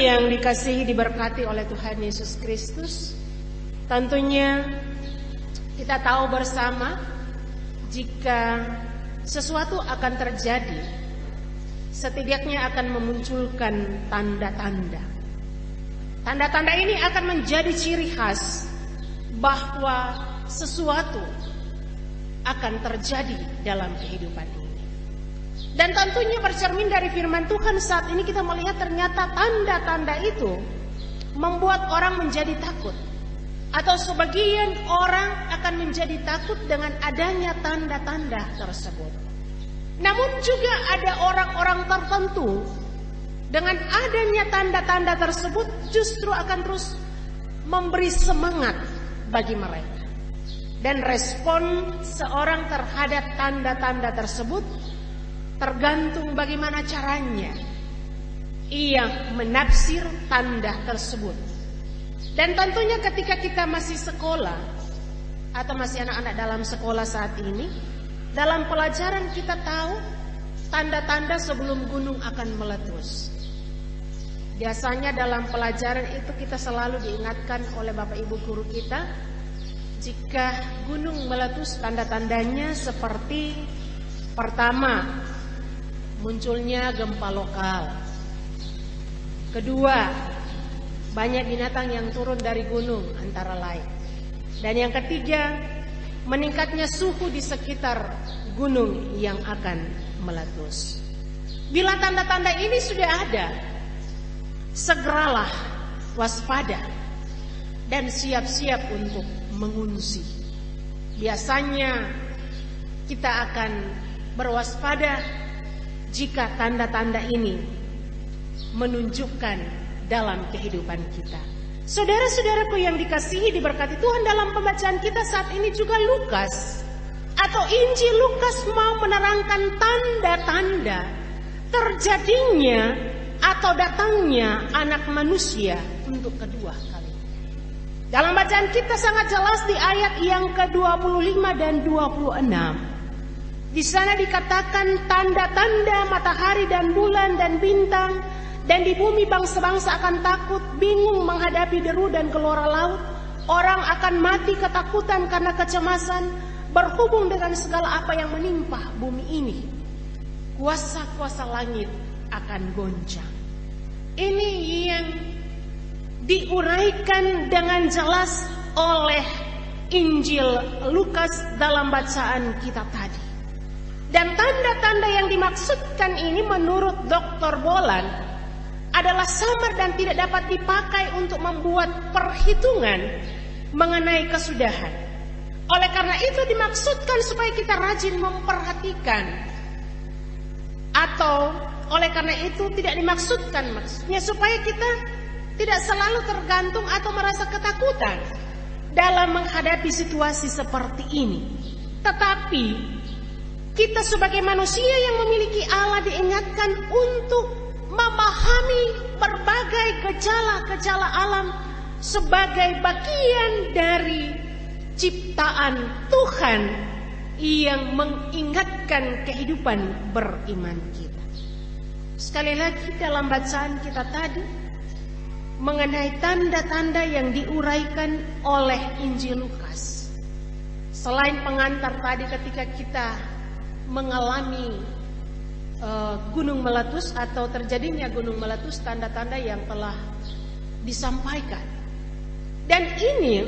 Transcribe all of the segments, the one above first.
yang dikasihi diberkati oleh Tuhan Yesus Kristus, tentunya kita tahu bersama jika sesuatu akan terjadi, setidaknya akan memunculkan tanda-tanda. Tanda-tanda ini akan menjadi ciri khas bahwa sesuatu akan terjadi dalam kehidupan ini. Dan tentunya bercermin dari firman Tuhan saat ini kita melihat ternyata tanda-tanda itu membuat orang menjadi takut. Atau sebagian orang akan menjadi takut dengan adanya tanda-tanda tersebut. Namun juga ada orang-orang tertentu dengan adanya tanda-tanda tersebut justru akan terus memberi semangat bagi mereka. Dan respon seorang terhadap tanda-tanda tersebut tergantung bagaimana caranya ia menafsir tanda tersebut. Dan tentunya ketika kita masih sekolah atau masih anak-anak dalam sekolah saat ini, dalam pelajaran kita tahu tanda-tanda sebelum gunung akan meletus. Biasanya dalam pelajaran itu kita selalu diingatkan oleh Bapak Ibu guru kita, jika gunung meletus tanda-tandanya seperti pertama, munculnya gempa lokal. Kedua, banyak binatang yang turun dari gunung antara lain. Dan yang ketiga, meningkatnya suhu di sekitar gunung yang akan meletus. Bila tanda-tanda ini sudah ada, segeralah waspada dan siap-siap untuk mengungsi. Biasanya kita akan berwaspada jika tanda-tanda ini menunjukkan dalam kehidupan kita. Saudara-saudaraku yang dikasihi diberkati Tuhan, dalam pembacaan kita saat ini juga Lukas atau Injil Lukas mau menerangkan tanda-tanda terjadinya atau datangnya anak manusia untuk kedua kali. Dalam bacaan kita sangat jelas di ayat yang ke-25 dan 26. Di sana dikatakan tanda-tanda matahari dan bulan dan bintang, dan di bumi bangsa-bangsa akan takut, bingung menghadapi deru dan gelora laut. Orang akan mati ketakutan karena kecemasan berhubung dengan segala apa yang menimpa bumi ini. Kuasa-kuasa langit akan goncang. Ini yang diuraikan dengan jelas oleh Injil Lukas dalam bacaan kita tadi. Dan tanda-tanda yang dimaksudkan ini menurut Dr. Bolan adalah samar dan tidak dapat dipakai untuk membuat perhitungan mengenai kesudahan. Oleh karena itu dimaksudkan supaya kita rajin memperhatikan. Atau oleh karena itu tidak dimaksudkan maksudnya supaya kita tidak selalu tergantung atau merasa ketakutan dalam menghadapi situasi seperti ini. Tetapi kita sebagai manusia yang memiliki Allah diingatkan untuk memahami berbagai gejala-gejala alam sebagai bagian dari ciptaan Tuhan yang mengingatkan kehidupan beriman kita. Sekali lagi dalam bacaan kita tadi mengenai tanda-tanda yang diuraikan oleh Injil Lukas. Selain pengantar tadi ketika kita mengalami gunung meletus atau terjadinya gunung meletus, tanda-tanda yang telah disampaikan. Dan ini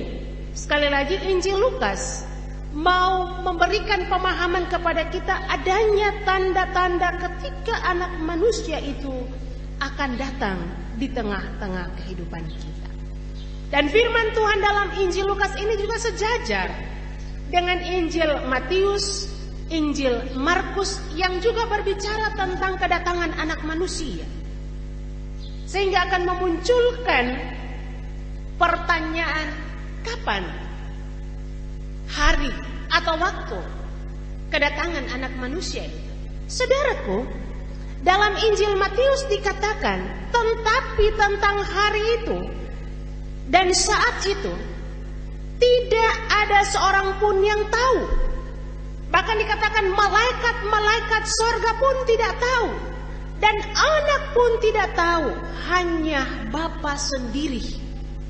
sekali lagi Injil Lukas mau memberikan pemahaman kepada kita adanya tanda-tanda ketika anak manusia itu akan datang di tengah-tengah kehidupan kita. Dan firman Tuhan dalam Injil Lukas ini juga sejajar dengan Injil Matius, Injil Markus yang juga berbicara tentang kedatangan anak manusia. Sehingga akan memunculkan pertanyaan, kapan hari atau waktu kedatangan anak manusia itu? Saudaraku, dalam Injil Matius dikatakan, tetapi tentang hari itu dan saat itu tidak ada seorang pun yang tahu. Bahkan dikatakan malaikat-malaikat sorga pun tidak tahu. Dan anak pun tidak tahu, hanya Bapa sendiri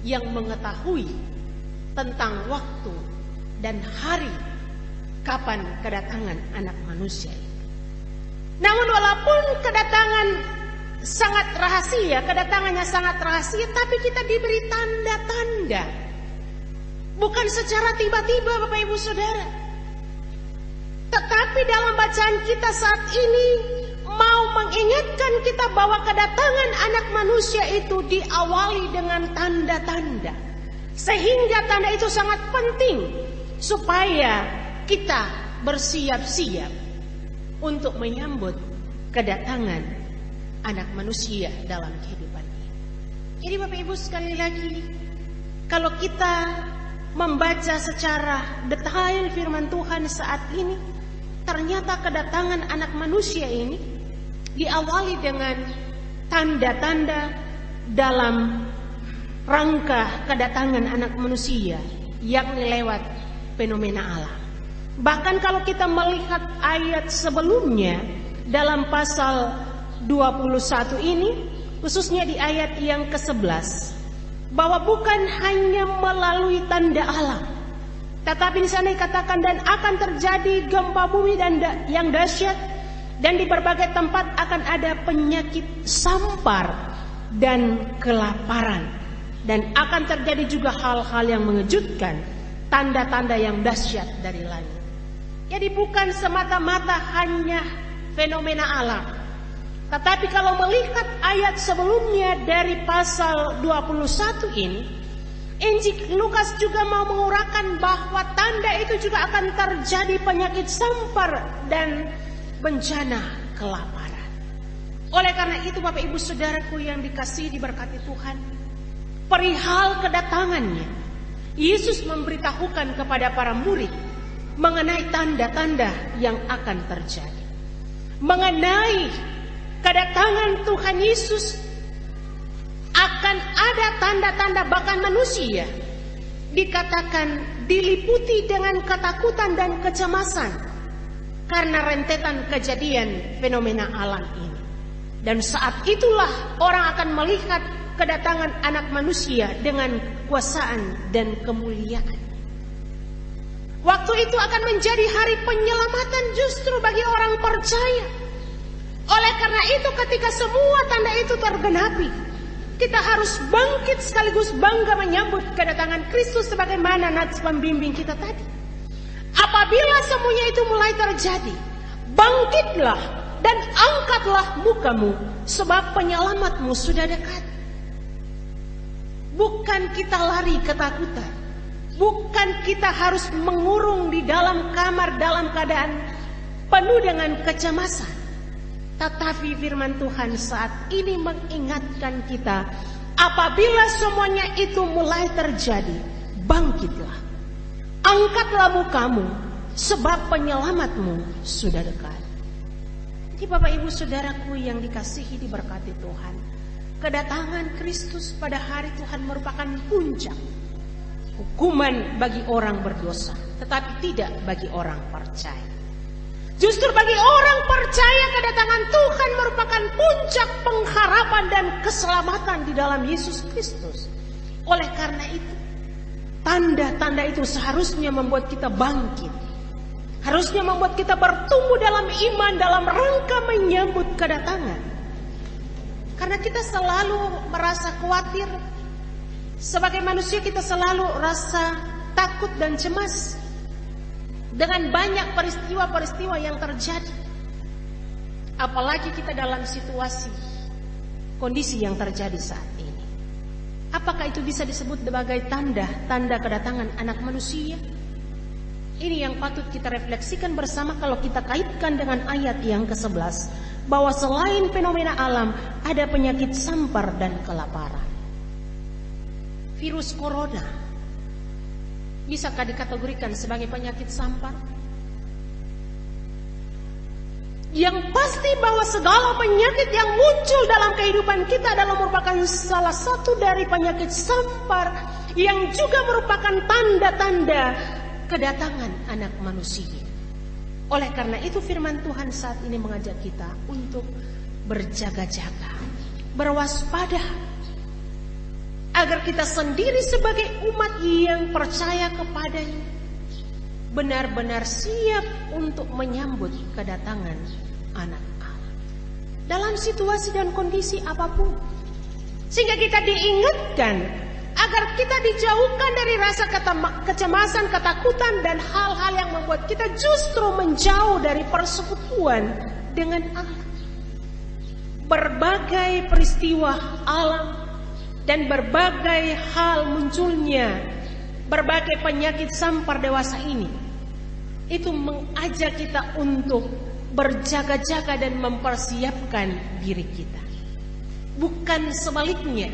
yang mengetahui tentang waktu dan hari kapan kedatangan anak manusia. Namun walaupun kedatangannya sangat rahasia, tapi kita diberi tanda-tanda. Bukan secara tiba-tiba Bapak Ibu Saudara. Tetapi dalam bacaan kita saat ini mau mengingatkan kita bahwa kedatangan anak manusia itu diawali dengan tanda-tanda. Sehingga tanda itu sangat penting supaya kita bersiap-siap untuk menyambut kedatangan anak manusia dalam kehidupan ini. Jadi Bapak Ibu sekali lagi, kalau kita membaca secara detail firman Tuhan saat ini, ternyata kedatangan anak manusia ini diawali dengan tanda-tanda dalam rangka kedatangan anak manusia, yakni lewat fenomena alam. Bahkan kalau kita melihat ayat sebelumnya dalam pasal 21 ini, khususnya di ayat yang ke-11, bahwa bukan hanya melalui tanda alam, tetapi di sana dikatakan dan akan terjadi gempa bumi dan yang dahsyat, dan di berbagai tempat akan ada penyakit sampar dan kelaparan, dan akan terjadi juga hal-hal yang mengejutkan, tanda-tanda yang dahsyat dari langit. Jadi bukan semata-mata hanya fenomena alam, tetapi kalau melihat ayat sebelumnya dari pasal 21 ini, Injil Lukas juga mau menguraikan bahwa tanda itu juga akan terjadi penyakit sampar dan bencana kelaparan. Oleh karena itu Bapak Ibu Saudaraku yang dikasihi diberkati Tuhan, perihal kedatangannya, Yesus memberitahukan kepada para murid mengenai tanda-tanda yang akan terjadi. Mengenai kedatangan Tuhan Yesus akan ada tanda-tanda, bahkan manusia dikatakan diliputi dengan ketakutan dan kecemasan karena rentetan kejadian fenomena alam ini. Dan saat itulah orang akan melihat kedatangan anak manusia dengan kekuasaan dan kemuliaan. Waktu itu akan menjadi hari penyelamatan justru bagi orang percaya. Oleh karena itu ketika semua tanda itu tergenapi, kita harus bangkit sekaligus bangga menyambut kedatangan Kristus sebagaimana nats pembimbing kita tadi. Apabila semuanya itu mulai terjadi, bangkitlah dan angkatlah mukamu, sebab penyelamatmu sudah dekat. Bukan kita lari ketakutan, bukan kita harus mengurung di dalam kamar dalam keadaan penuh dengan kecemasan. Tetapi firman Tuhan saat ini mengingatkan kita, apabila semuanya itu mulai terjadi, bangkitlah, angkatlah mukamu, sebab penyelamatmu sudah dekat. Jadi Bapak Ibu Saudaraku yang dikasihi diberkati Tuhan, kedatangan Kristus pada hari Tuhan merupakan puncak hukuman bagi orang berdosa, tetapi tidak bagi orang percaya. Justru bagi orang percaya kedatangan Tuhan merupakan puncak pengharapan dan keselamatan di dalam Yesus Kristus. Oleh karena itu, tanda-tanda itu seharusnya membuat kita bangkit. Harusnya membuat kita bertumbuh dalam iman dalam rangka menyambut kedatangan. Karena kita selalu merasa khawatir. Sebagai manusia kita selalu rasa takut dan cemas dengan banyak peristiwa-peristiwa yang terjadi. Apalagi kita dalam situasi kondisi yang terjadi saat ini. Apakah itu bisa disebut sebagai tanda kedatangan anak manusia? Ini yang patut kita refleksikan bersama kalau kita kaitkan dengan ayat yang ke-11, bahwa selain fenomena alam ada penyakit sampar dan kelaparan. Virus corona bisakah dikategorikan sebagai penyakit sampar? Yang pasti bahwa segala penyakit yang muncul dalam kehidupan kita adalah merupakan salah satu dari penyakit sampar yang juga merupakan tanda-tanda kedatangan anak manusia. Oleh karena itu firman Tuhan saat ini mengajak kita untuk berjaga-jaga, berwaspada, agar kita sendiri sebagai umat yang percaya kepadanya benar-benar siap untuk menyambut kedatangan anak Allah dalam situasi dan kondisi apapun. Sehingga kita diingatkan agar kita dijauhkan dari rasa kecemasan, ketakutan, dan hal-hal yang membuat kita justru menjauh dari persekutuan dengan Allah. Berbagai peristiwa alam dan berbagai hal munculnya, berbagai penyakit sampar dewasa ini, itu mengajak kita untuk berjaga-jaga dan mempersiapkan diri kita. Bukan sebaliknya,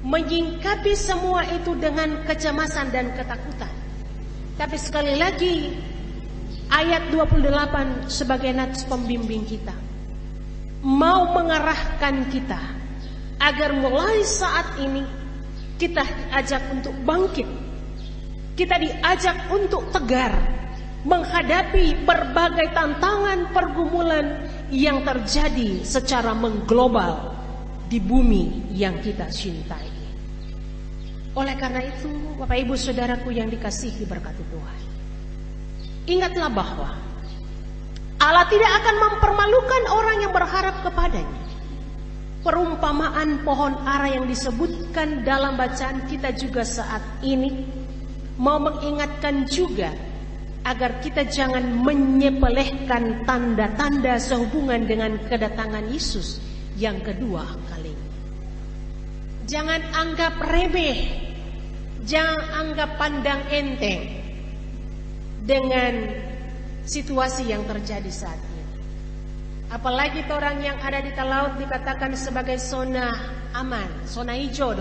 menyingkapi semua itu dengan kecemasan dan ketakutan. Tapi sekali lagi, ayat 28 sebagai nats pembimbing kita mau mengarahkan kita agar mulai saat ini kita diajak untuk bangkit. Kita diajak untuk tegar menghadapi berbagai tantangan pergumulan yang terjadi secara mengglobal di bumi yang kita cintai. Oleh karena itu, Bapak Ibu Saudaraku yang dikasihi berkat Tuhan, ingatlah bahwa Allah tidak akan mempermalukan orang yang berharap kepadanya. Perumpamaan pohon ara yang disebutkan dalam bacaan kita juga saat ini mau mengingatkan juga agar kita jangan menyepelehkan tanda-tanda sehubungan dengan kedatangan Yesus yang kedua kalinya. Jangan anggap remeh, jangan anggap pandang enteng dengan situasi yang terjadi saat ini. Apalagi orang yang ada di laut dikatakan sebagai zona aman, zona hijau.